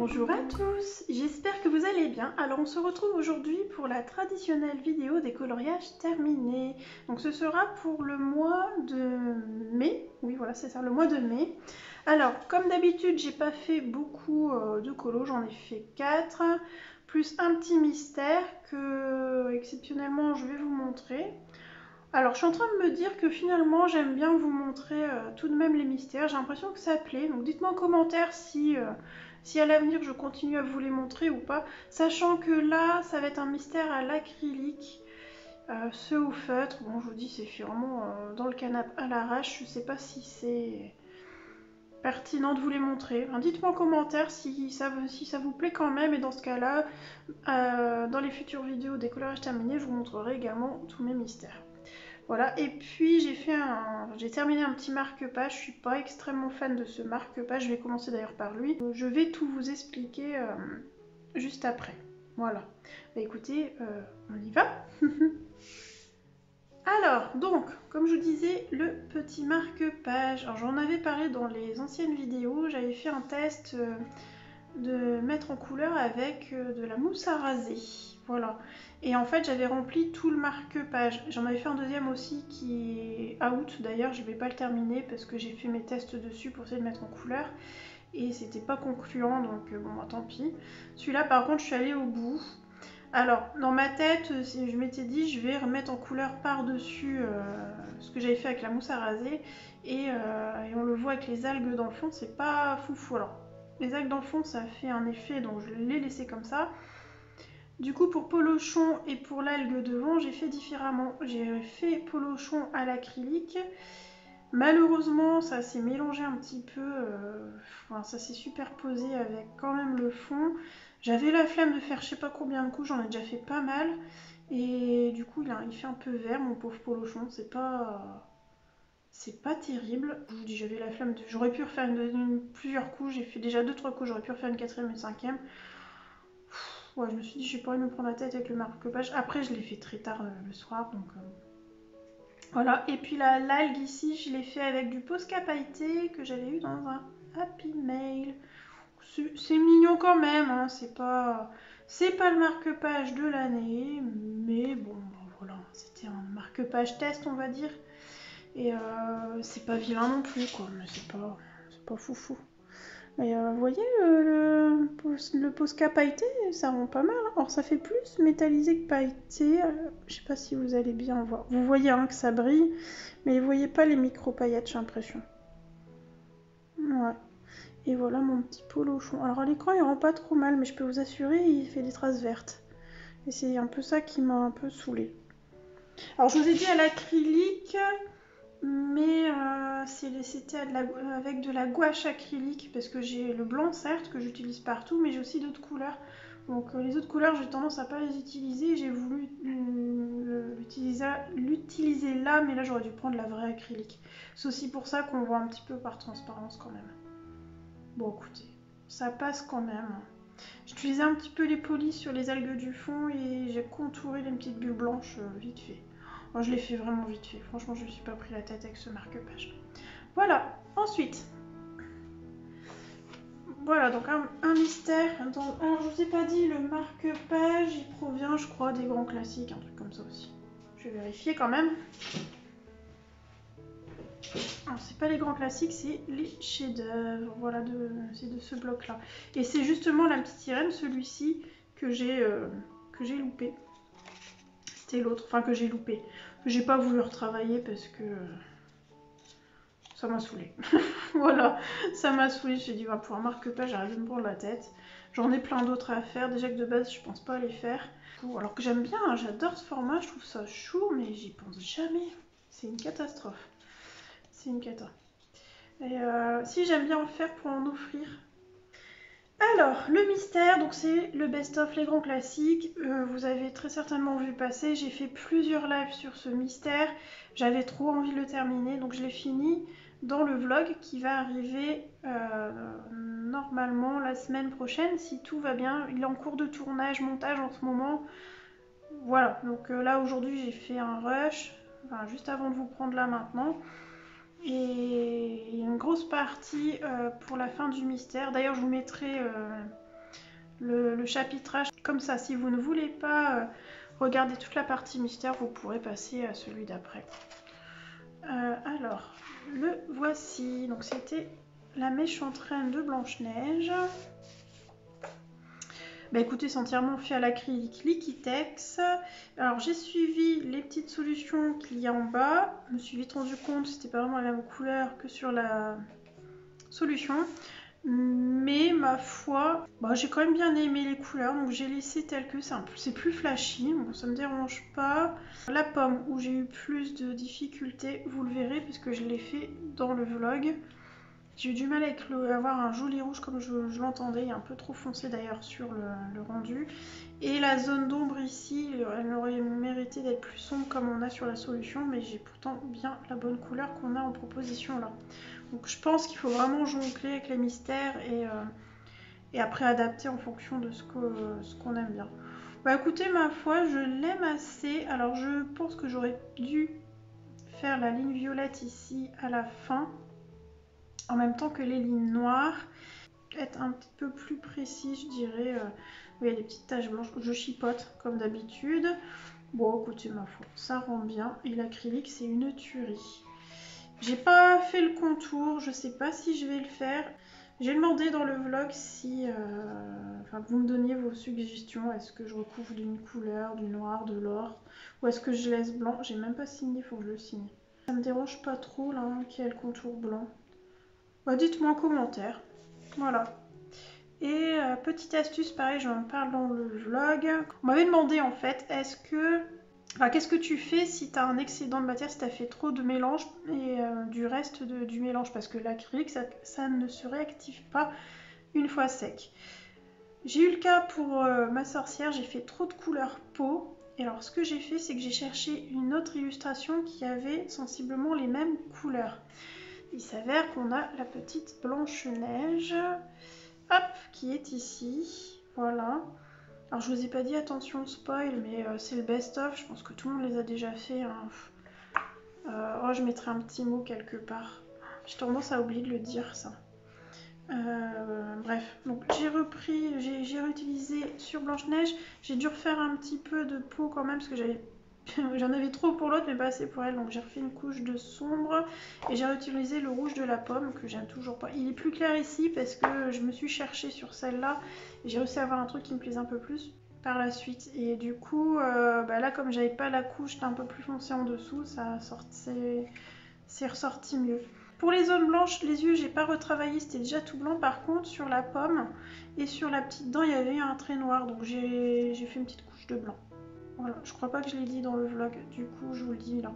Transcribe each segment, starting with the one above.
Bonjour à tous, j'espère que vous allez bien. Alors on se retrouve aujourd'hui pour la traditionnelle vidéo des coloriages terminés. Donc ce sera pour le mois de mai, oui voilà c'est ça, le mois de mai. Alors comme d'habitude j'ai pas fait beaucoup de colos, j'en ai fait 4, plus un petit mystère que exceptionnellement je vais vous montrer. Alors, je suis en train de me dire que finalement, j'aime bien vous montrer tout de même les mystères. J'ai l'impression que ça plaît. Donc, dites-moi en commentaire si à l'avenir, je continue à vous les montrer ou pas. Sachant que là, ça va être un mystère à l'acrylique. Ceux au feutre, bon, je vous dis, c'est vraiment dans le canapé à l'arrache. Je sais pas si c'est pertinent de vous les montrer. Enfin, dites-moi en commentaire si ça vous plaît quand même. Et dans ce cas-là, dans les futures vidéos des coloriages terminés, je vous montrerai également tous mes mystères. Voilà, et puis j'ai terminé un petit marque-page. Je suis pas extrêmement fan de ce marque-page, je vais commencer d'ailleurs par lui. Je vais tout vous expliquer juste après. Voilà. Bah écoutez, on y va. Alors, donc, comme je vous disais, le petit marque-page. Alors j'en avais parlé dans les anciennes vidéos, j'avais fait un test de mettre en couleur avec de la mousse à raser. Voilà. Et en fait, j'avais rempli tout le marque-page. J'en avais fait un deuxième aussi qui est out. D'ailleurs, je ne vais pas le terminer parce que j'ai fait mes tests dessus pour essayer de mettre en couleur. Et c'était pas concluant, donc bon, bah, tant pis. Celui-là, par contre, je suis allée au bout. Alors, dans ma tête, je m'étais dit, je vais remettre en couleur par-dessus ce que j'avais fait avec la mousse à raser. Et on le voit avec les algues dans le fond, c'est pas foufou. Alors, les algues dans le fond, ça fait un effet, donc je l'ai laissé comme ça. Du coup, pour Polochon et pour l'algue devant, j'ai fait différemment. J'ai fait Polochon à l'acrylique. Malheureusement, ça s'est mélangé un petit peu, enfin, ça s'est superposé avec quand même le fond. J'avais la flemme de faire je sais pas combien de couches, j'en ai déjà fait pas mal. Et du coup, il fait un peu vert, mon pauvre Polochon. C'est pas terrible. Je vous dis, j'avais la flemme. J'aurais pu refaire plusieurs couches. J'ai fait déjà 2-3 couches. J'aurais pu refaire une quatrième et une cinquième. Ouais, je me suis dit, j'ai pas envie de me prendre la tête avec le marque-page. Après, je l'ai fait très tard le soir. Donc voilà. Et puis l'algue ici, je l'ai fait avec du Posca pailleté que j'avais eu dans un Happy Mail. C'est mignon quand même. Hein. C'est pas le marque-page de l'année. Mais bon, voilà. C'était un marque-page test, on va dire. Et c'est pas vilain non plus, quoi, mais c'est pas foufou. Mais vous voyez, le Posca pailleté, ça rend pas mal. Alors ça fait plus métallisé que pailleté. Je sais pas si vous allez bien voir. Vous voyez hein, que ça brille, mais vous voyez pas les micro-paillettes, j'ai l'impression. Ouais. Et voilà mon petit polochon. Alors à l'écran, il rend pas trop mal, mais je peux vous assurer, il fait des traces vertes. Et c'est un peu ça qui m'a un peu saoulée. Alors je vous ai dit à l'acrylique, mais c'était avec de la gouache acrylique parce que j'ai le blanc certes que j'utilise partout, mais j'ai aussi d'autres couleurs. Donc les autres couleurs j'ai tendance à pas les utiliser. J'ai voulu l'utiliser là, mais là j'aurais dû prendre la vraie acrylique. C'est aussi pour ça qu'on voit un petit peu par transparence quand même. Bon écoutez, ça passe quand même. J'utilisais un petit peu les polis sur les algues du fond et j'ai contouré les petites bulles blanches vite fait. Oh, je l'ai fait vraiment vite fait. Franchement, je ne me suis pas pris la tête avec ce marque-page. Voilà. Ensuite. Voilà, donc un mystère. Alors, je vous ai pas dit, le marque-page, il provient, je crois, des grands classiques. Un truc comme ça aussi. Je vais vérifier quand même. Alors, c'est pas les grands classiques, c'est les chefs-d'œuvre. Voilà, c'est de ce bloc-là. Et c'est justement la petite sirène, celui-ci, que j'ai loupé. C'était l'autre, enfin que j'ai loupé. J'ai pas voulu retravailler parce que ça m'a saoulée. Voilà, ça m'a saoulée. J'ai dit, pour un marque-page, j'arrête de me prendre la tête. J'en ai plein d'autres à faire. Déjà que de base, je pense pas à les faire. Alors que j'aime bien, hein, j'adore ce format, je trouve ça chou, mais j'y pense jamais. C'est une catastrophe. C'est une cata. Et si j'aime bien en faire pour en offrir. Alors, le mystère, donc c'est le best-of, les grands classiques. Vous avez très certainement vu passer. J'ai fait plusieurs lives sur ce mystère. J'avais trop envie de le terminer, donc je l'ai fini dans le vlog qui va arriver normalement la semaine prochaine, si tout va bien. Il est en cours de tournage, montage en ce moment. Voilà, donc là aujourd'hui j'ai fait un rush, enfin, juste avant de vous prendre là maintenant. Et une grosse partie pour la fin du mystère. D'ailleurs, je vous mettrai le chapitrage comme ça. Si vous ne voulez pas regarder toute la partie mystère, vous pourrez passer à celui d'après. Alors, le voici. Donc c'était La méchante reine de Blanche-Neige. Bah écoutez, c'est entièrement fait à l'acrylique Liquitex. Alors j'ai suivi les petites solutions qu'il y a en bas. Je me suis vite rendu compte que c'était pas vraiment la même couleur que sur la solution. Mais ma foi, bah, j'ai quand même bien aimé les couleurs, donc j'ai laissé tel que c'est plus flashy, bon, ça me dérange pas. La pomme où j'ai eu plus de difficultés, vous le verrez puisque je l'ai fait dans le vlog. J'ai eu du mal avec avoir un joli rouge comme je l'entendais, il est un peu trop foncé d'ailleurs sur le rendu. Et la zone d'ombre ici, elle aurait mérité d'être plus sombre comme on a sur la solution, mais j'ai pourtant bien la bonne couleur qu'on a en proposition là. Donc je pense qu'il faut vraiment jongler avec les mystères et après adapter en fonction de ce qu'on aime bien. Bah écoutez, ma foi, je l'aime assez. Alors je pense que j'aurais dû faire la ligne violette ici à la fin, en même temps que les lignes noires. Être un petit peu plus précis, je dirais. Il y a des petites taches blanches, je chipote comme d'habitude. Bon, écoutez, ma foi, ça rend bien. Et l'acrylique, c'est une tuerie. J'ai pas fait le contour, je sais pas si je vais le faire. J'ai demandé dans le vlog si vous me donniez vos suggestions. Est-ce que je recouvre d'une couleur, du noir, de l'or, ou est-ce que je laisse blanc? J'ai même pas signé, il faut que je le signe. Ça me dérange pas trop là qu'il y ait le contour blanc. Bah, dites-moi en commentaire. Voilà. Et petite astuce, pareil, j'en parle dans le vlog. On m'avait demandé en fait, qu'est-ce que tu fais si tu as un excédent de matière, si tu as fait trop de mélange et du reste du mélange, parce que l'acrylique, ça ne se réactive pas une fois sec. J'ai eu le cas pour ma sorcière, j'ai fait trop de couleur peau. Et alors ce que j'ai fait, c'est que j'ai cherché une autre illustration qui avait sensiblement les mêmes couleurs. Il s'avère qu'on a la petite Blanche-Neige, hop, qui est ici, voilà. Alors je vous ai pas dit attention spoil, mais c'est le best-of, je pense que tout le monde les a déjà fait. Hein. Oh, je mettrai un petit mot quelque part. J'ai tendance à oublier de le dire ça. Bref, donc j'ai réutilisé sur Blanche-Neige. J'ai dû refaire un petit peu de peau quand même parce que j'en avais trop pour l'autre mais pas assez pour elle. Donc j'ai refait une couche de sombre et j'ai réutilisé le rouge de la pomme que j'aime toujours pas. Il est plus clair ici parce que je me suis cherchée sur celle-là et j'ai réussi à avoir un truc qui me plaise un peu plus par la suite. Et du coup, là comme j'avais pas la couche un peu plus foncée en dessous, c'est ressorti mieux. Pour les zones blanches, les yeux, j'ai pas retravaillé, c'était déjà tout blanc. Par contre, sur la pomme et sur la petite dent, il y avait un trait noir, donc j'ai fait une petite couche de blanc. Voilà, je crois pas que je l'ai dit dans le vlog, du coup, je vous le dis là.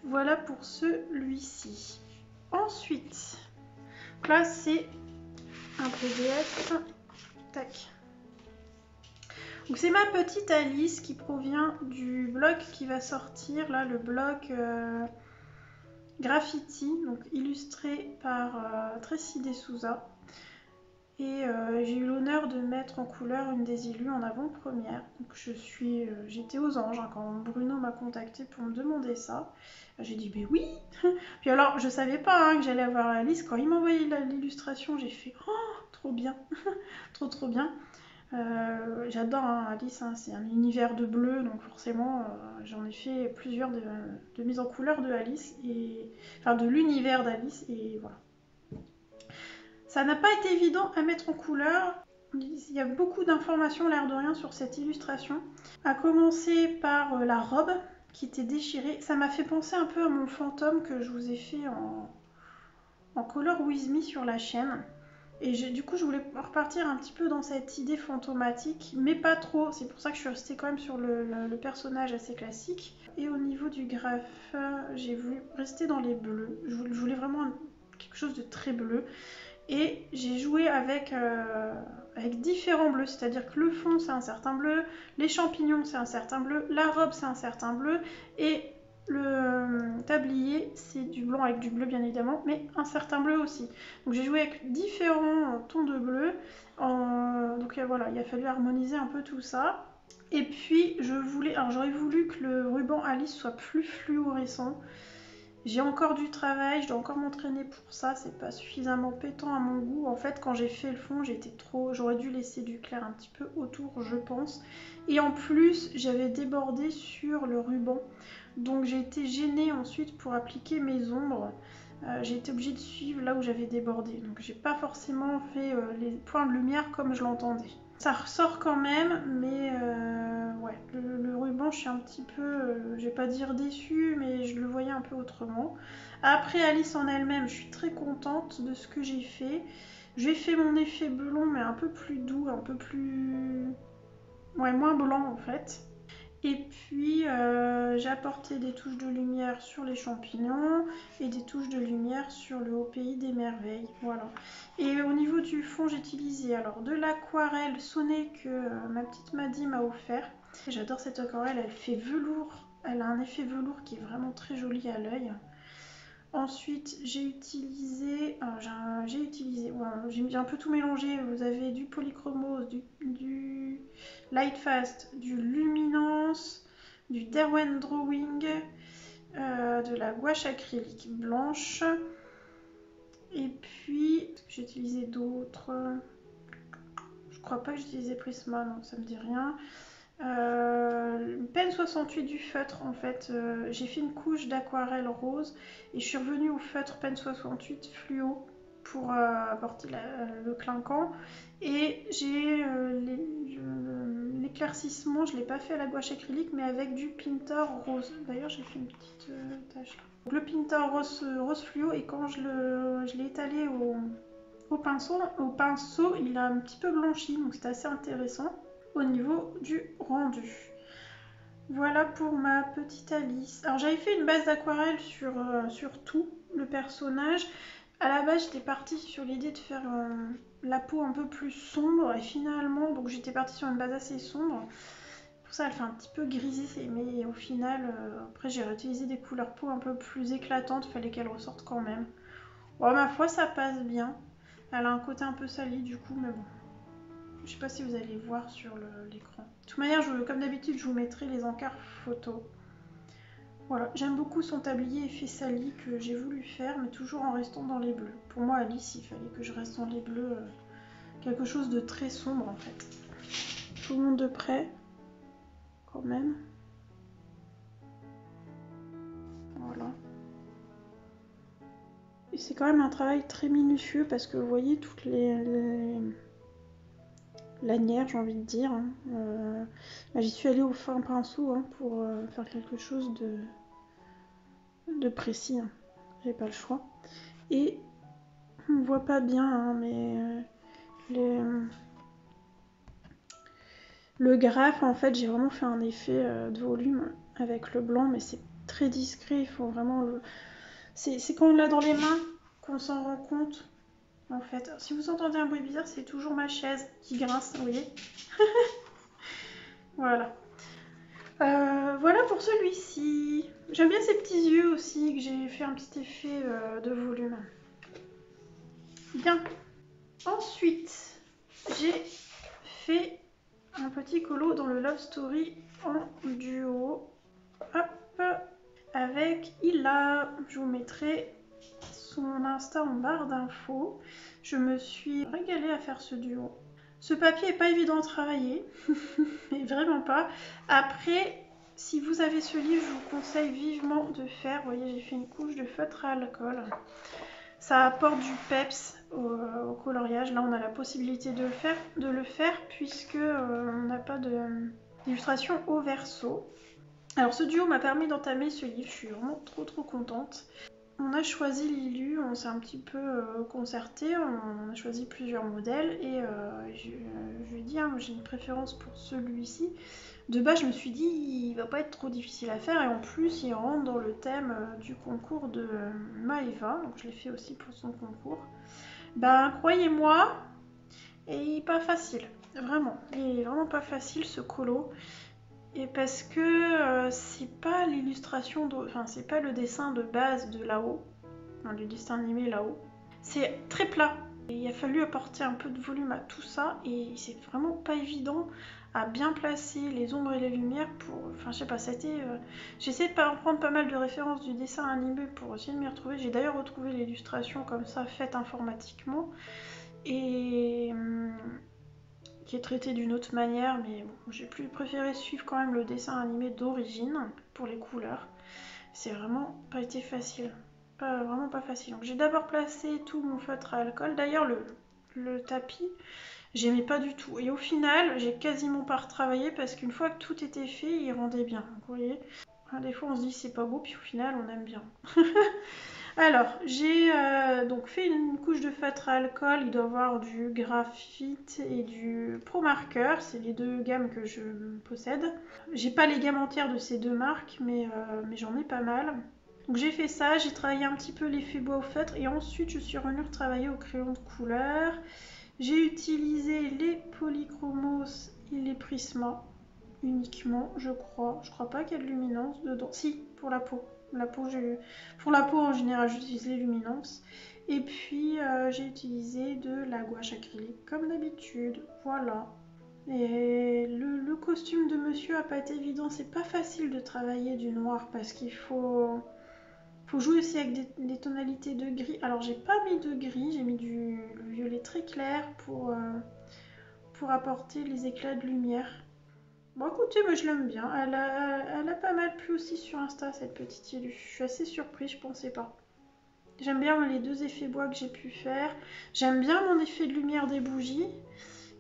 Voilà pour celui-ci. Ensuite, là, c'est un PDF. Tac. Donc c'est ma petite Alice qui provient du blog qui va sortir, là, le blog... Graffiti, donc illustré par Tracy D'Souza. Et j'ai eu l'honneur de mettre en couleur une des illus en avant-première. Donc j'étais aux anges hein, quand Bruno m'a contacté pour me demander ça. J'ai dit ben oui. Puis alors je savais pas hein, que j'allais avoir Alice. Quand il m'a envoyé l'illustration, j'ai fait oh trop bien, trop bien. J'adore hein, Alice, hein, c'est un univers de bleu, donc forcément j'en ai fait plusieurs de mises en couleur de Alice, de l'univers d'Alice, et voilà. Ça n'a pas été évident à mettre en couleur, il y a beaucoup d'informations l'air de rien sur cette illustration. À commencer par la robe qui était déchirée, ça m'a fait penser un peu à mon fantôme que je vous ai fait en Color With Me sur la chaîne. Et du coup, je voulais repartir un petit peu dans cette idée fantomatique, mais pas trop. C'est pour ça que je suis restée quand même sur le personnage assez classique. Et au niveau du graphe, j'ai voulu rester dans les bleus. Je voulais vraiment quelque chose de très bleu. Et j'ai joué avec différents bleus, c'est-à-dire que le fond, c'est un certain bleu, les champignons, c'est un certain bleu, la robe, c'est un certain bleu, et le tablier, c'est du blanc avec du bleu bien évidemment, mais un certain bleu aussi. Donc j'ai joué avec différents tons de bleu. Donc voilà, il a fallu harmoniser un peu tout ça. Et puis j'aurais voulu que le ruban Alice soit plus fluorescent. J'ai encore du travail, je dois encore m'entraîner pour ça, c'est pas suffisamment pétant à mon goût. En fait, quand j'ai fait le fond, j'aurais dû laisser du clair un petit peu autour, je pense. Et en plus, j'avais débordé sur le ruban, donc j'ai été gênée ensuite pour appliquer mes ombres. J'ai été obligée de suivre là où j'avais débordé, donc j'ai pas forcément fait les points de lumière comme je l'entendais. Ça ressort quand même, mais ouais, le ruban, je suis un petit peu, je vais pas dire déçue, mais je le voyais un peu autrement. Après, Alice en elle-même, je suis très contente de ce que j'ai fait. J'ai fait mon effet blond, mais un peu plus doux, un peu plus... ouais, moins blanc en fait. Et puis j'ai apporté des touches de lumière sur les champignons et des touches de lumière sur le Haut Pays des Merveilles. Voilà. Et au niveau du fond, j'ai utilisé alors de l'aquarelle Sonnet que ma petite Maddy m'a offert. J'adore cette aquarelle, elle fait velours. Elle a un effet velours qui est vraiment très joli à l'œil. Ensuite, j'ai utilisé, voilà, j'ai un peu tout mélangé. Vous avez du polychromose, du Lightfast, du Luminance, du Derwent Drawing, de la gouache acrylique blanche. Et puis, j'ai utilisé d'autres. Je crois pas que j'ai utilisé Prisma, non, ça me dit rien. Pen 68 du feutre en fait, j'ai fait une couche d'aquarelle rose et je suis revenue au feutre Pen 68 fluo pour apporter le clinquant, et j'ai l'éclaircissement, je l'ai pas fait à la gouache acrylique mais avec du Pintor rose. D'ailleurs j'ai fait une petite tache. Donc, le Pintor rose fluo, et quand je l'ai étalé au pinceau, il a un petit peu blanchi, donc c'est assez intéressant au niveau du rendu. Voilà pour ma petite Alice. Alors j'avais fait une base d'aquarelle sur tout le personnage. À la base j'étais partie sur l'idée de faire la peau un peu plus sombre, et finalement donc j'étais partie sur une base assez sombre. Pour ça elle fait un petit peu grisée, mais au final après j'ai réutilisé des couleurs peau un peu plus éclatantes, fallait qu'elle ressorte quand même. Bon, ma foi ça passe bien. Elle a un côté un peu sali du coup, mais bon. Je sais pas si vous allez voir sur l'écran. De toute manière, comme d'habitude, je vous mettrai les encarts photos. Voilà, j'aime beaucoup son tablier effet sali que j'ai voulu faire, mais toujours en restant dans les bleus. Pour moi, Alice, il fallait que je reste dans les bleus. Quelque chose de très sombre, en fait. Je vous montre de près, quand même. Voilà. Et c'est quand même un travail très minutieux, parce que vous voyez toutes les lanières, j'ai envie de dire. J'y suis allée au fin pinceau pour faire quelque chose de précis. J'ai pas le choix. Et on ne voit pas bien, mais le graphe, en fait, j'ai vraiment fait un effet de volume avec le blanc, mais c'est très discret. Il faut vraiment c'est quand on l'a dans les mains qu'on s'en rend compte. En fait, si vous entendez un bruit bizarre, c'est toujours ma chaise qui grince, vous voyez. Voilà. Voilà pour celui-ci. J'aime bien ces petits yeux aussi, que j'ai fait un petit effet de volume. Bien. Ensuite, j'ai fait un petit colo dans le Love Story en duo. Hop, avec Ila. Je vous mettrai son Insta en barre d'infos. Je me suis régalée à faire ce duo. Ce papier est pas évident à travailler, mais vraiment pas. Après, si vous avez ce livre, je vous conseille vivement de faire. Vous voyez, j'ai fait une couche de feutre à alcool. Ça apporte du peps au coloriage. Là, on a la possibilité de le faire puisque on n'a pas d'illustration au verso. Alors, ce duo m'a permis d'entamer ce livre. Je suis vraiment trop contente. On a choisi Lilu, on s'est un petit peu concerté, on a choisi plusieurs modèles, et je lui ai dit, j'ai une préférence pour celui-ci. De base, je me suis dit, il va pas être trop difficile à faire, et en plus, il rentre dans le thème du concours de Maeva, donc je l'ai fait aussi pour son concours. Ben, croyez-moi, il est pas facile, vraiment. Il est vraiment pas facile, ce colo. Et parce que c'est pas l'illustration, enfin c'est pas le dessin de base de là-haut, le dessin animé là-haut. C'est très plat. Et il a fallu apporter un peu de volume à tout ça, et c'est vraiment pas évident à bien placer les ombres et les lumières pour... Enfin, je sais pas, c'était... J'ai essayé de prendre pas mal de références du dessin animé pour essayer de m'y retrouver. J'ai d'ailleurs retrouvé l'illustration comme ça, faite informatiquement, et qui est traitée d'une autre manière, mais bon, j'ai plus préféré suivre quand même le dessin animé d'origine pour les couleurs. C'est vraiment pas été facile. Vraiment pas facile. Donc j'ai d'abord placé tout mon feutre à alcool. D'ailleurs, le tapis, j'aimais pas du tout. Et au final, j'ai quasiment pas retravaillé parce qu'une fois que tout était fait, il rendait bien. Donc, vous voyez, des fois on se dit c'est pas beau, puis au final on aime bien. Alors, j'ai donc fait une couche de feutre à alcool. Il doit y avoir du graphite et du Pro Marker. C'est les deux gammes que je possède. J'ai pas les gammes entières de ces deux marques, mais j'en ai pas mal. Donc j'ai fait ça, j'ai travaillé un petit peu l'effet bois au feutre et ensuite je suis revenue retravailler au crayon de couleur. J'ai utilisé les polychromos et les prismas uniquement, je crois. Je crois pas qu'il y ait de luminance dedans. Si, pour la peau. Pour la peau en général, j'utilise les luminances. Et puis j'ai utilisé de la gouache acrylique comme d'habitude. Voilà. Et le costume de monsieur a pas été évident. C'est pas facile de travailler du noir parce qu'il faut jouer aussi avec des tonalités de gris. Alors j'ai pas mis de gris, j'ai mis du violet très clair pour apporter les éclats de lumière. Bon écoutez, moi je l'aime bien. Elle a pas mal plu aussi sur Insta cette petite illu. Je suis assez surprise, je pensais pas. J'aime bien les deux effets bois que j'ai pu faire. J'aime bien mon effet de lumière des bougies.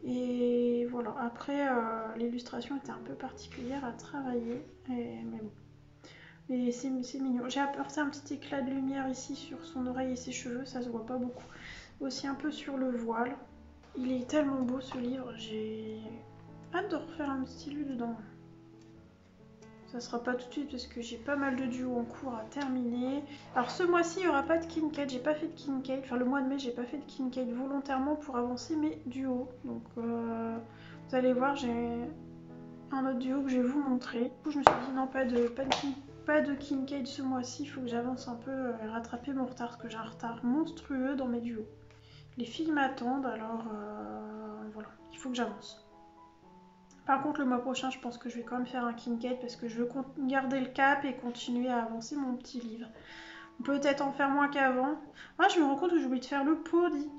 Et voilà, après l'illustration était un peu particulière à travailler. Mais bon. Mais c'est mignon. J'ai apporté un petit éclat de lumière ici sur son oreille et ses cheveux, ça se voit pas beaucoup. Aussi un peu sur le voile. Il est tellement beau ce livre, j'ai hâte de refaire un petit lu dedans. Ça sera pas tout de suite parce que j'ai pas mal de duos en cours à terminer. Alors ce mois-ci il n'y aura pas de Kincaid, j'ai pas fait de Kincaid. Enfin le mois de mai j'ai pas fait de Kincaid volontairement pour avancer mes duos. Donc vous allez voir, j'ai un autre duo que je vais vous montrer. Du coup je me suis dit non, pas de Kincaid ce mois-ci, il faut que j'avance un peu et rattraper mon retard parce que j'ai un retard monstrueux dans mes duos. Les filles m'attendent, alors voilà, il faut que j'avance. Par contre, le mois prochain, je pense que je vais quand même faire un Kincaid parce que je veux garder le cap et continuer à avancer mon petit livre. Peut-être en faire moins qu'avant. Ah, je me rends compte que j'ai oublié de faire le pot, dis.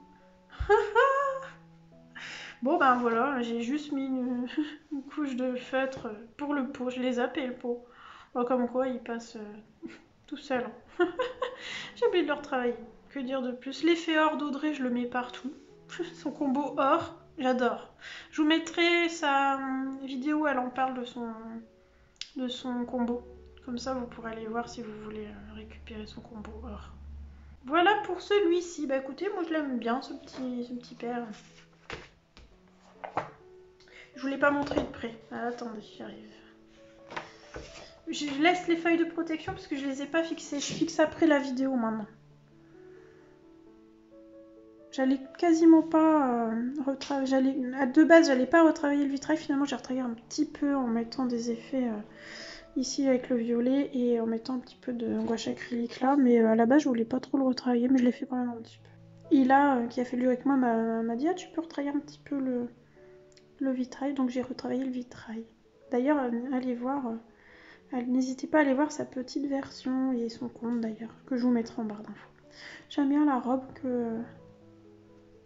Bon, ben voilà, j'ai juste mis une couche de feutre pour le pot. Je l'ai zappé, le pot. Bon, comme quoi, il passe tout seul. J'ai oublié de le retravailler. Que dire de plus? L'effet or d'Audrey, je le mets partout. Son combo or, j'adore. Je vous mettrai sa vidéo, elle en parle de son combo. Comme ça, vous pourrez aller voir si vous voulez récupérer son combo or. Voilà pour celui-ci. Bah écoutez, moi je l'aime bien, ce petit père. Je vous l'ai pas montré de près. Ah, attendez, j'y arrive. Je laisse les feuilles de protection parce que je les ai pas fixées. Je fixe après la vidéo maintenant. J'allais quasiment pas retravailler. De base, j'allais pas retravailler le vitrail. Finalement, j'ai retravaillé un petit peu en mettant des effets ici avec le violet et en mettant un petit peu de gouache acrylique là. Mais à la base, je voulais pas trop le retravailler, mais je l'ai fait quand même un petit peu. Ila, qui a fait le duo avec moi, m'a dit ah, tu peux retravailler un petit peu le vitrail. Donc j'ai retravaillé le vitrail. D'ailleurs, allez voir. N'hésitez pas à aller voir sa petite version et son compte d'ailleurs, que je vous mettrai en barre d'infos. J'aime bien la robe que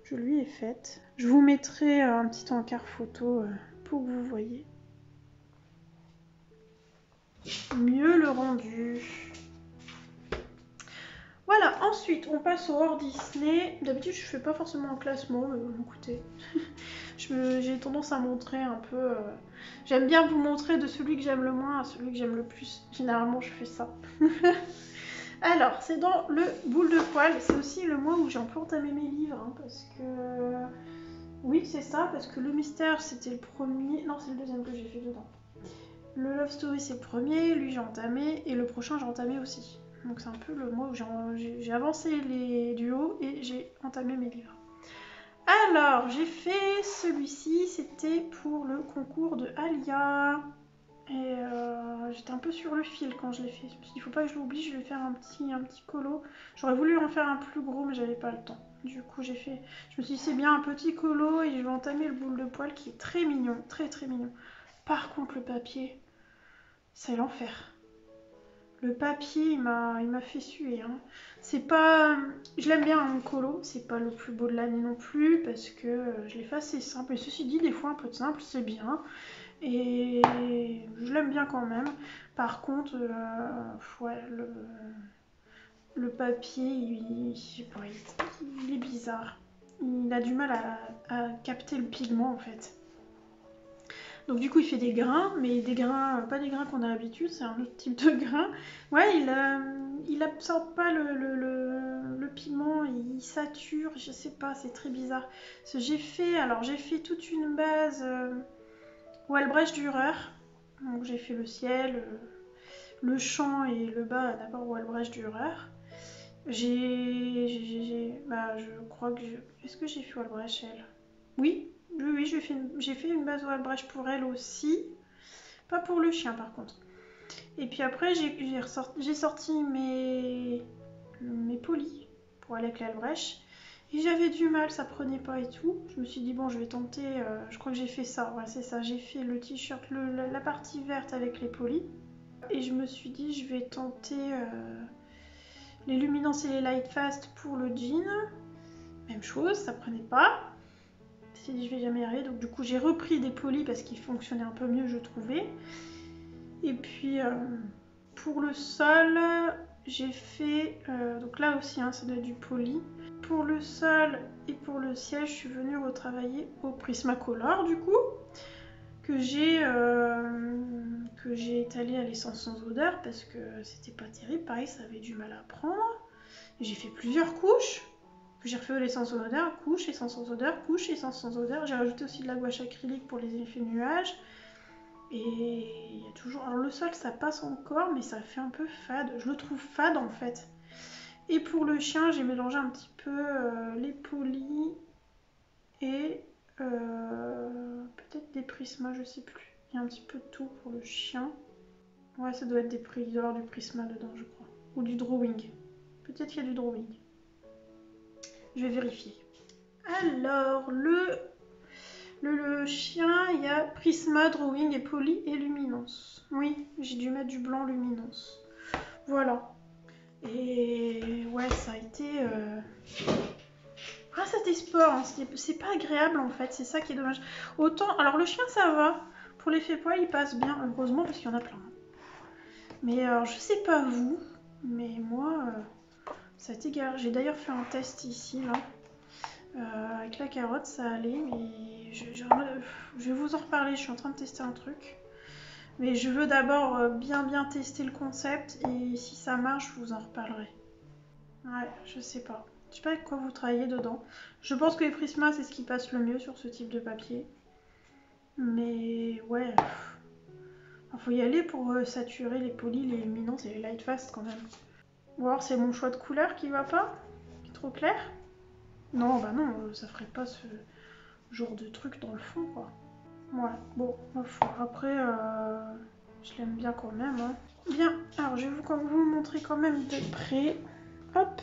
je lui ai faite. Je vous mettrai un petit encart photo pour que vous voyez mieux le rendu. Voilà, ensuite on passe au hors Disney. D'habitude je fais pas forcément un classement, mais écoutez, j'ai tendance à montrer un peu... J'aime bien vous montrer de celui que j'aime le moins à celui que j'aime le plus. Généralement je fais ça. Alors, c'est dans le boule de poil. C'est aussi le mois où j'ai un peu entamé mes livres. Hein, parce que... Oui, c'est ça. Parce que le mystère, c'était le premier. Non, c'est le deuxième que j'ai fait dedans. Le Love Story, c'est le premier. Lui, j'ai entamé. Et le prochain, j'ai entamé aussi. Donc, c'est un peu le mois où j'ai avancé les duos et j'ai entamé mes livres. Alors, j'ai fait celui-ci. C'était pour le concours de Alia. Et j'étais un peu sur le fil quand je l'ai fait. Je me suis dit, il faut pas que je l'oublie, je vais faire un petit colo. J'aurais voulu en faire un plus gros, mais j'avais pas le temps. Du coup, je me suis dit, c'est bien un petit colo et je vais entamer le boule de poil qui est très mignon, très très mignon. Par contre, le papier, c'est l'enfer. Le papier, il m'a fait suer. Hein. C'est pas, je l'aime bien en colo, c'est pas le plus beau de l'année non plus parce que je l'ai fait assez simple. Et ceci dit, des fois un peu de simple, c'est bien. Et je l'aime bien quand même. Par contre, ouais, le papier, il est bizarre. Il a du mal à capter le pigment en fait. Donc du coup, il fait des grains, mais des grains, pas des grains qu'on a l'habitude, c'est un autre type de grain. Ouais, il absorbe pas le pigment, il sature, je sais pas, c'est très bizarre. J'ai fait toute une base Walbrech Dürer. Donc j'ai fait le ciel, le champ et le bas d'abord Walbrech Dürer. Je crois que est-ce que j'ai fait Walbrech elle? Oui, oui, j'ai fait une base Walbrech pour elle aussi. Pas pour le chien par contre. Et puis après, j'ai sorti mes polis pour aller avec l'Albrech. Et j'avais du mal, ça prenait pas et tout. Je me suis dit, bon, je vais tenter. Je crois que j'ai fait ça. Ouais, c'est ça. J'ai fait le t-shirt, la partie verte avec les polis. Et je me suis dit, je vais tenter les luminances et les light fast pour le jean. Même chose, ça prenait pas. Je me suis dit, je vais jamais y arriver. Donc, du coup, j'ai repris des polis parce qu'ils fonctionnaient un peu mieux, je trouvais. Et puis, pour le sol, j'ai fait. Donc là aussi, hein, ça doit être du poli. Pour le sol et pour le ciel, je suis venue retravailler au Prismacolor, du coup, que j'ai étalé à l'essence sans odeur parce que c'était pas terrible. Pareil, ça avait du mal à prendre. J'ai fait plusieurs couches. J'ai refait l'essence sans odeur, couche, essence sans odeur, couche, essence sans odeur. J'ai rajouté aussi de la gouache acrylique pour les effets nuages. Et il y a toujours. Alors le sol, ça passe encore, mais ça fait un peu fade. Je le trouve fade en fait. Et pour le chien, j'ai mélangé un petit peu les polis et peut-être des prismas, je sais plus. Il y a un petit peu de tout pour le chien. Ouais, ça doit être il doit y avoir du prisma dedans, je crois. Ou du drawing. Peut-être qu'il y a du drawing. Je vais vérifier. Alors, le chien, il y a prisma, drawing et poly et luminance. Oui, j'ai dû mettre du blanc luminance. Voilà. Et ouais, ça a été... Ah, c'était sport, hein. C'est pas agréable en fait, c'est ça qui est dommage. Autant, alors le chien ça va, pour l'effet poil il passe bien, heureusement parce qu'il y en a plein. Mais je sais pas vous, mais moi ça a été galère. J'ai d'ailleurs fait un test ici là, avec la carotte ça allait, mais je vais vous en reparler, je suis en train de tester un truc. Mais je veux d'abord bien tester le concept et si ça marche je vous en reparlerai. Ouais, je sais pas. Je sais pas avec quoi vous travaillez dedans. Je pense que les Prisma, c'est ce qui passe le mieux sur ce type de papier. Mais ouais, il faut y aller pour saturer les polis, les luminances et les light fast quand même. Ou alors c'est mon choix de couleur qui va pas? Qui est trop clair? Non, bah non, ça ferait pas ce genre de truc dans le fond quoi. Ouais, bon, après, je l'aime bien quand même. Hein. Bien, alors je vais vous montrer quand même de près. Hop.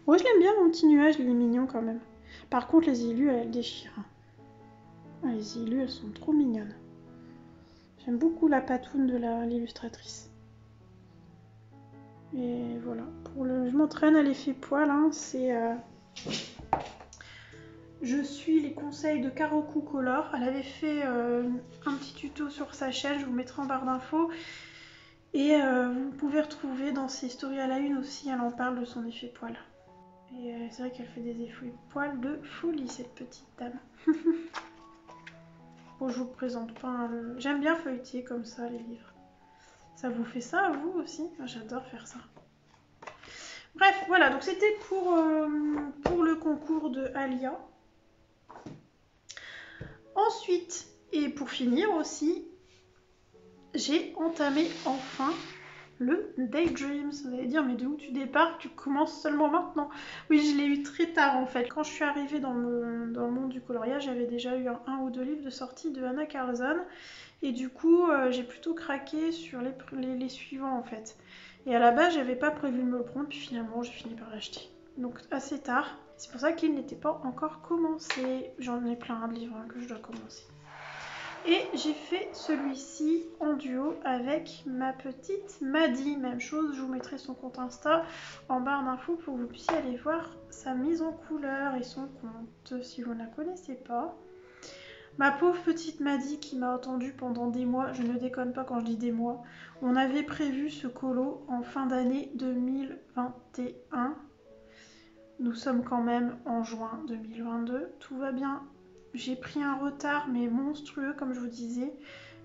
Ouais, je l'aime bien mon petit nuage, il est mignon quand même. Par contre, les illus, elles déchirent. Ah, les illus, elles sont trop mignonnes. J'aime beaucoup la patoune de l'illustratrice. Et voilà. Je m'entraîne à l'effet poil. Hein, je suis les conseils de Karoku Color. Elle avait fait un petit tuto sur sa chaîne, je vous mettrai en barre d'infos. Et vous pouvez retrouver dans ses stories à la une aussi, elle en parle de son effet poil. Et c'est vrai qu'elle fait des effets poils de folie, cette petite dame. Bon, je vous présente pas. Hein, j'aime bien feuilleter comme ça les livres. Ça vous fait ça à vous aussi? J'adore faire ça. Bref, voilà, donc c'était pour le concours de Alia. Ensuite, et pour finir aussi, j'ai entamé enfin le Daydreams. Vous allez dire, mais de où tu départs? Tu commences seulement maintenant. Oui, je l'ai eu très tard en fait. Quand je suis arrivée dans le monde du coloriage, j'avais déjà eu un ou deux livres de sortie de Anna Carlson. Et du coup, j'ai plutôt craqué sur les suivants en fait. Et à la base, j'avais pas prévu de me le prendre, puis finalement, j'ai fini par l'acheter. Donc assez tard. C'est pour ça qu'il n'était pas encore commencé. J'en ai plein de livres que je dois commencer. Et j'ai fait celui-ci en duo avec ma petite Maddy. Même chose, je vous mettrai son compte Insta en barre d'infos pour que vous puissiez aller voir sa mise en couleur et son compte si vous ne la connaissez pas. Ma pauvre petite Maddy qui m'a attendue pendant des mois, je ne déconne pas quand je dis des mois. On avait prévu ce colo en fin d'année 2021. Nous sommes quand même en juin 2022, tout va bien. J'ai pris un retard mais monstrueux comme je vous disais.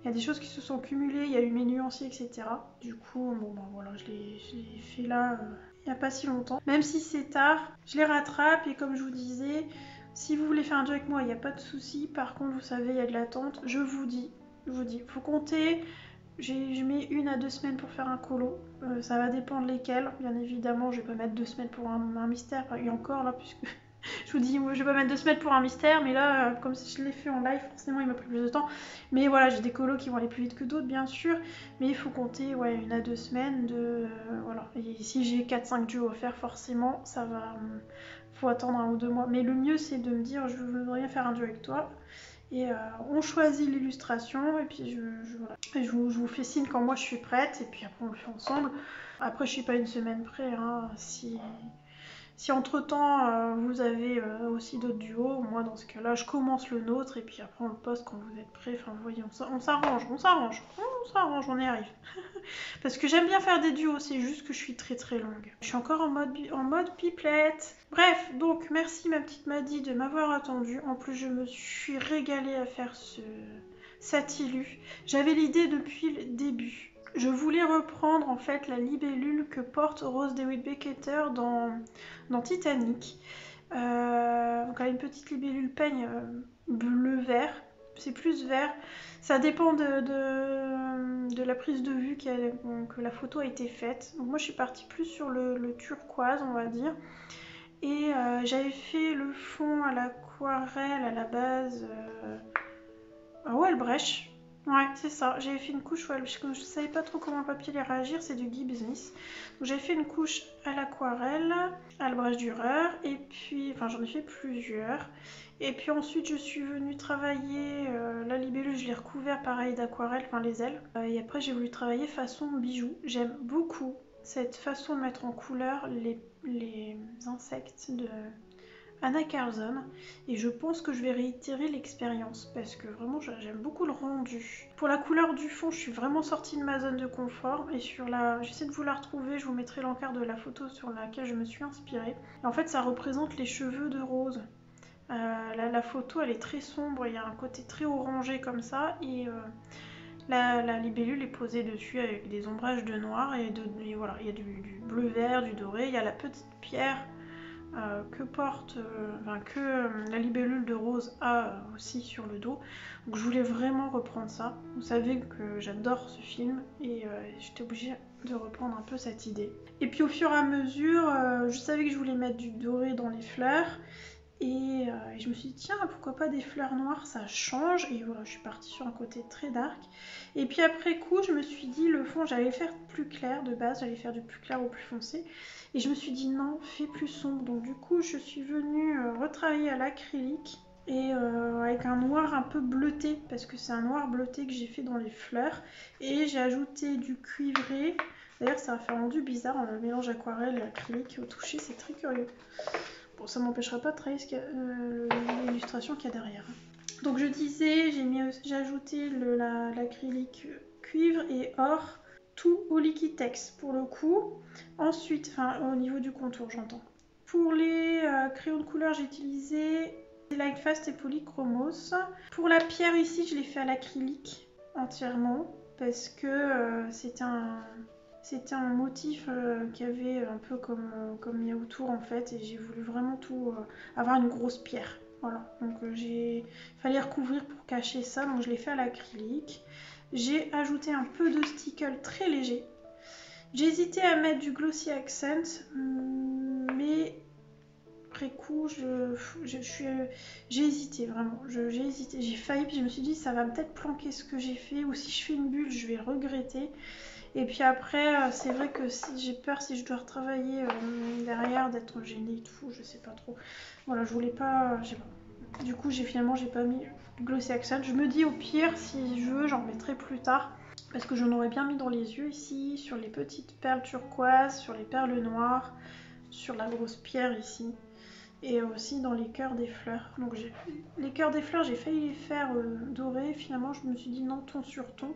Il y a des choses qui se sont cumulées, il y a eu mes nuanciers, etc. Du coup, bon ben voilà, je l'ai fait là il n'y a pas si longtemps. Même si c'est tard, je les rattrape et comme je vous disais, si vous voulez faire un duo avec moi, il n'y a pas de souci. Par contre, vous savez, il y a de l'attente. Je vous dis, faut compter. Je mets 1 à 2 semaines pour faire un colo. Ça va dépendre lesquels. Bien évidemment, je vais pas mettre 2 semaines pour un mystère. Et encore là, puisque je vous dis, je vais pas mettre 2 semaines pour un mystère. Mais là, comme je l'ai fait en live, forcément, il m'a pris plus de temps. Mais voilà, j'ai des colos qui vont aller plus vite que d'autres, bien sûr. Mais il faut compter 1 à 2 semaines. Voilà. Et si j'ai 4-5 duos à faire, forcément, ça va. Faut attendre 1 ou 2 mois. Mais le mieux, c'est de me dire, je voudrais faire un duo avec toi. Et on choisit l'illustration et puis je vous fais signe quand moi je suis prête et puis après on le fait ensemble. Après je suis pas une semaine près, hein. Si entre-temps vous avez aussi d'autres duos, moi dans ce cas-là je commence le nôtre et puis après on le poste quand vous êtes prêts. Enfin vous voyez, on s'arrange, on y arrive. Parce que j'aime bien faire des duos, c'est juste que je suis très très longue. Je suis encore en mode pipelette. Bref, donc merci ma petite Maddy de m'avoir attendue. En plus je me suis régalée à faire cet illu. J'avais l'idée depuis le début. Je voulais reprendre en fait la libellule que porte Rose DeWitt Beketer dans Titanic. Donc elle a une petite libellule peigne bleu-vert. C'est plus vert. Ça dépend de la prise de vue que la photo a été faite. Donc moi je suis partie plus sur le turquoise on va dire. Et j'avais fait le fond à l'aquarelle à la base à Wellbrech. Ouais, c'est ça. J'avais fait une couche, parce que je ne savais pas trop comment le papier allait réagir, c'est du Gibbs Smith. Donc j'avais fait une couche à l'aquarelle, à Albrecht Dürer, et puis, enfin j'en ai fait plusieurs. Et puis ensuite je suis venue travailler la libellule, je l'ai recouvert pareil d'aquarelle, enfin les ailes. Et après j'ai voulu travailler façon bijou. J'aime beaucoup cette façon de mettre en couleur les insectes de Anna Carlson et je pense que je vais réitérer l'expérience parce que vraiment j'aime beaucoup le rendu. Pour la couleur du fond, je suis vraiment sortie de ma zone de confort et j'essaie de vous la retrouver, je vous mettrai l'encart de la photo sur laquelle je me suis inspirée. Et en fait, ça représente les cheveux de Rose. La photo, elle est très sombre, il y a un côté très orangé comme ça et la libellule est posée dessus avec des ombrages de noir et voilà, il y a du bleu vert, du doré, il y a la petite pierre que la libellule de Rose a aussi sur le dos. Donc je voulais vraiment reprendre ça. Vous savez que j'adore ce film et j'étais obligée de reprendre un peu cette idée. Et puis au fur et à mesure, je savais que je voulais mettre du doré dans les fleurs. Et je me suis dit tiens pourquoi pas des fleurs noires, ça change. Et voilà, je suis partie sur un côté très dark. Et puis après coup je me suis dit le fond j'allais faire plus clair de base, j'allais faire du plus clair au plus foncé. Et je me suis dit non, fais plus sombre. Donc du coup je suis venue retravailler à l'acrylique. Et avec un noir un peu bleuté, parce que c'est un noir bleuté que j'ai fait dans les fleurs. Et j'ai ajouté du cuivré. D'ailleurs ça va faire un rendu bizarre, le mélange aquarelle et acrylique au toucher, c'est très curieux. Bon, ça m'empêchera pas de travailler l'illustration qu'il y a derrière. Donc je disais, j'ai ajouté l'acrylique cuivre et or, tout au Liquitex pour le coup. Ensuite, enfin au niveau du contour j'entends. Pour les crayons de couleur, j'ai utilisé Lightfast et Polychromos. Pour la pierre ici, je l'ai fait à l'acrylique entièrement parce que c'était un motif qu'il y avait un peu comme il y a autour en fait et j'ai voulu vraiment tout avoir une grosse pierre. Voilà, donc il fallait recouvrir pour cacher ça, donc je l'ai fait à l'acrylique. J'ai ajouté un peu de stickle très léger. J'ai hésité à mettre du Glossy Accent, mais après coup, j'ai hésité vraiment. J'ai hésité, j'ai failli, puis je me suis dit ça va peut-être planquer ce que j'ai fait, ou si je fais une bulle, je vais regretter. Et puis après, c'est vrai que si j'ai peur, si je dois retravailler derrière, d'être gênée et tout, je sais pas trop. Voilà, je voulais pas, je sais pas. Du coup, finalement, j'ai pas mis Glossy Accent. Je me dis au pire, si je veux, j'en mettrai plus tard. Parce que j'en aurais bien mis dans les yeux ici, sur les petites perles turquoises, sur les perles noires, sur la grosse pierre ici. Et aussi dans les cœurs des fleurs. Donc les cœurs des fleurs, j'ai failli les faire dorés. Finalement, je me suis dit non, ton sur ton.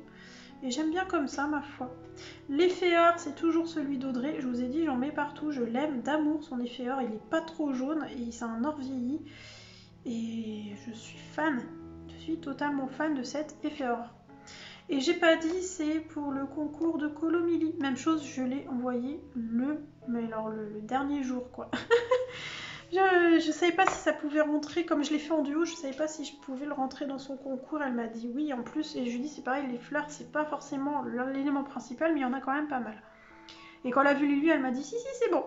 Et j'aime bien comme ça, ma foi. L'effet or, c'est toujours celui d'Audrey. Je vous ai dit, j'en mets partout. Je l'aime d'amour, son effet or. Il n'est pas trop jaune et c'est un or vieilli. Et je suis fan. Je suis totalement fan de cet effet or. Et j'ai pas dit, c'est pour le concours de Colomili. Même chose, je l'ai envoyé le dernier jour, quoi. Je savais pas si ça pouvait rentrer, comme je l'ai fait en duo, je savais pas si je pouvais le rentrer dans son concours. Elle m'a dit oui en plus, et je lui dis c'est pareil, les fleurs c'est pas forcément l'élément principal, mais il y en a quand même pas mal. Et quand elle a vu Lulu, elle m'a dit si c'est bon.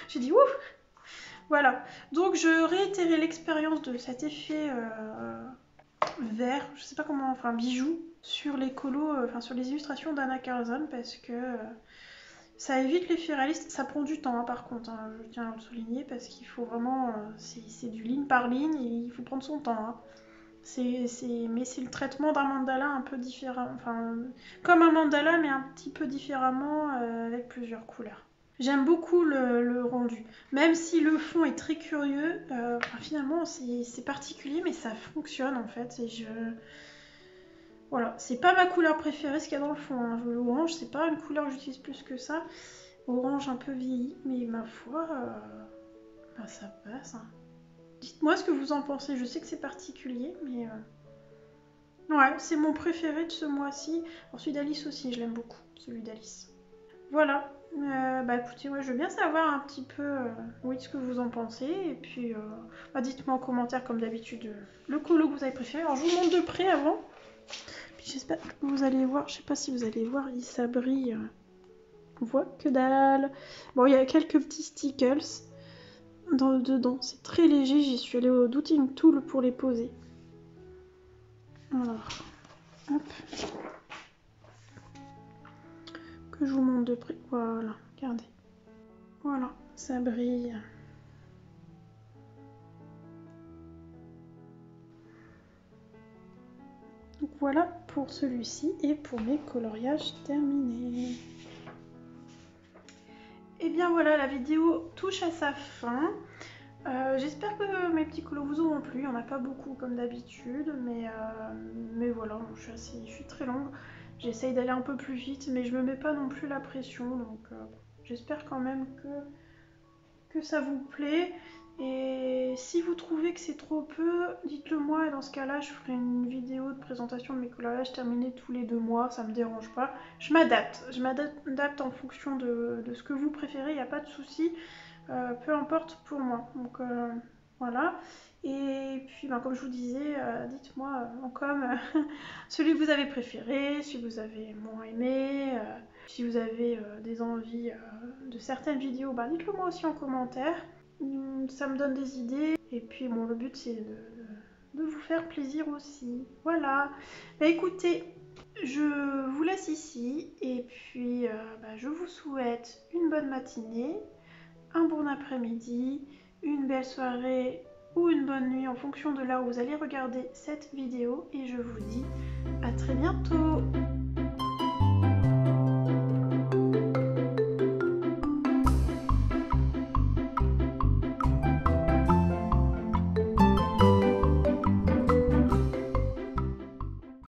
J'ai dit ouf. Voilà, donc je réitérais l'expérience de cet effet vert, je sais pas comment, enfin bijou, sur les colos, sur les illustrations d'Anna Carlson, parce que ça évite l'effet réaliste. Ça prend du temps par contre, je tiens à le souligner, parce qu'il faut vraiment, c'est du ligne par ligne, et il faut prendre son temps. Mais c'est le traitement d'un mandala un peu différent, comme un mandala mais un petit peu différemment, avec plusieurs couleurs. J'aime beaucoup le rendu, même si le fond est très curieux, finalement c'est particulier mais ça fonctionne en fait. Voilà, c'est pas ma couleur préférée ce qu'il y a dans le fond. L'orange, c'est pas une couleur que j'utilise plus que ça. Orange un peu vieilli, mais ma foi, ça passe. Dites-moi ce que vous en pensez. Je sais que c'est particulier, mais ouais, c'est mon préféré de ce mois-ci. Alors celui d'Alice aussi, je l'aime beaucoup, celui d'Alice. Voilà. Écoutez, je veux bien savoir un petit peu ce que vous en pensez. Et puis, dites-moi en commentaire comme d'habitude le colo que vous avez préféré. Alors je vous montre de près avant. J'espère que vous allez voir, je sais pas si vous allez voir, ça brille. On voit que dalle. Bon, il y a quelques petits stickers dedans. C'est très léger, j'y suis allée au Doodling Tool pour les poser. Alors, hop. Que je vous montre de près. Voilà, regardez. Voilà, ça brille. Donc voilà pour celui-ci et pour mes coloriages terminés. Et bien voilà, la vidéo touche à sa fin. J'espère que mes petits colos vous auront plu. Il n'y en a pas beaucoup comme d'habitude, mais voilà, je suis très longue. J'essaye d'aller un peu plus vite, mais je me mets pas non plus la pression. Donc j'espère quand même que ça vous plaît. Et si vous trouvez que c'est trop peu, dites-le moi, et dans ce cas-là, je ferai une vidéo de présentation de mes coloriages terminés tous les 2 mois, ça me dérange pas. Je m'adapte en fonction de ce que vous préférez, il n'y a pas de souci, peu importe pour moi. Donc voilà. Et puis, comme je vous disais, dites-moi en com celui que vous avez préféré, si vous avez moins aimé, si vous avez des envies de certaines vidéos, dites-le moi aussi en commentaire. Ça me donne des idées. Et puis le but c'est de vous faire plaisir aussi. Voilà. Écoutez, je vous laisse ici. Et puis je vous souhaite une bonne matinée, un bon après-midi, une belle soirée ou une bonne nuit en fonction de là où vous allez regarder cette vidéo. Et je vous dis à très bientôt.